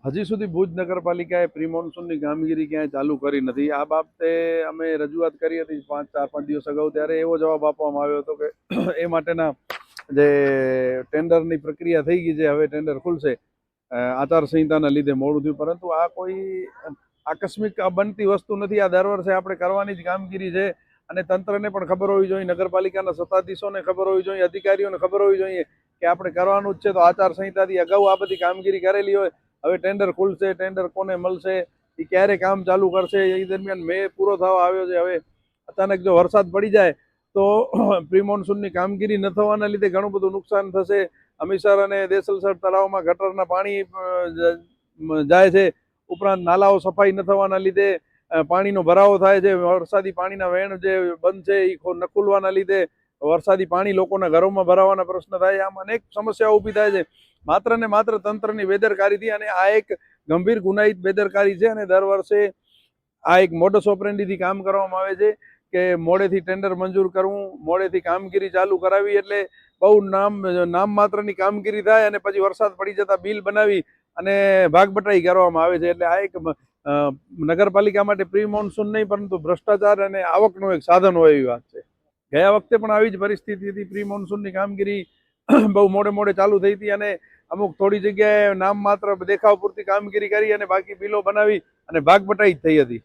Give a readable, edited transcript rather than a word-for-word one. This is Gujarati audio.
હજી સુધી ભુજ નગરપાલિકાએ પ્રી મોન્સૂનની કામગીરી ક્યાંય ચાલુ કરી નથી। આ બાબતે અમે રજૂઆત કરી હતી 4-5 દિવસ અગાઉ, ત્યારે એવો જવાબ આપવામાં આવ્યો હતો કે એ માટેના જે ટેન્ડરની પ્રક્રિયા થઈ ગઈ છે, હવે ટેન્ડર ખુલશે। આચારસંહિતાના લીધે મોડું થયું, પરંતુ આ કોઈ આકસ્મિક બનતી વસ્તુ નથી। આ દર વર્ષે આપણે કરવાની જ કામગીરી છે અને તંત્રને પણ ખબર હોવી જોઈએ, નગરપાલિકાના સત્તાધીશોને ખબર હોવી જોઈએ, અધિકારીઓને ખબર હોવી જોઈએ કે આપણે કરવાનું જ છે। તો આચારસંહિતાથી અગાઉ આ બધી કામગીરી કરેલી હોય। હવે ટેન્ડર ખુલશે, ટેન્ડર કોને મળશે, એ ક્યારે કામ ચાલુ કરશે, એ દરમિયાન મે પૂરો થવા આવ્યો છે। હવે અચાનક જો વરસાદ પડી જાય તો પ્રી મોન્સૂનની કામગીરી ન થવાના લીધે ઘણું બધું નુકસાન થશે। હમીસર અને દેસલસર તળાવમાં ગટરના પાણી જાય છે, ઉપરાંત નાલાઓ સફાઈ ન થવાના લીધે પાણીનો ભરાવો થાય છે। વરસાદી પાણીના વહેણ જે બંધ છે એ ન ખુલવાના લીધે વરસાદી પાણી લોકોના ઘરોમાં ભરાવાના પ્રશ્ન થાય છે। આમ અનેક સમસ્યાઓ ઊભી થાય છે, માત્ર ને માત્ર તંત્રની બેદરકારીથી। અને આ એક ગંભીર ગુનાહિત બેદરકારી છે અને દર વર્ષે આ એક મોડસ ઓપરેન્ડીથી કામ કરવામાં આવે છે કે મોડેથી ટેન્ડર મંજૂર કરવું, મોડેથી કામગીરી ચાલુ કરાવી, એટલે બહુ નામ માત્રની કામગીરી થાય અને પછી વરસાદ પડી જતા બિલ બનાવી અને ભાગબટાઈ કરવામાં આવે છે। એટલે આ એક નગરપાલિકા માટે પ્રી મોન્સૂન નહીં, પરંતુ ભ્રષ્ટાચાર અને આવકનું એક સાધન હોય એવી વાત છે। ગયા વખતે પણ આવી જ પરિસ્થિતિ હતી। પ્રી મોન્સૂનની કામગીરી બહુ મોડે ચાલુ થઈ હતી અને અમુક થોડી જગ્યાએ નામ માત્ર દેખાવ પૂરતી કામગીરી કરી અને બાકી બિલો બનાવી અને ભાગબટાઈ થઈ હતી।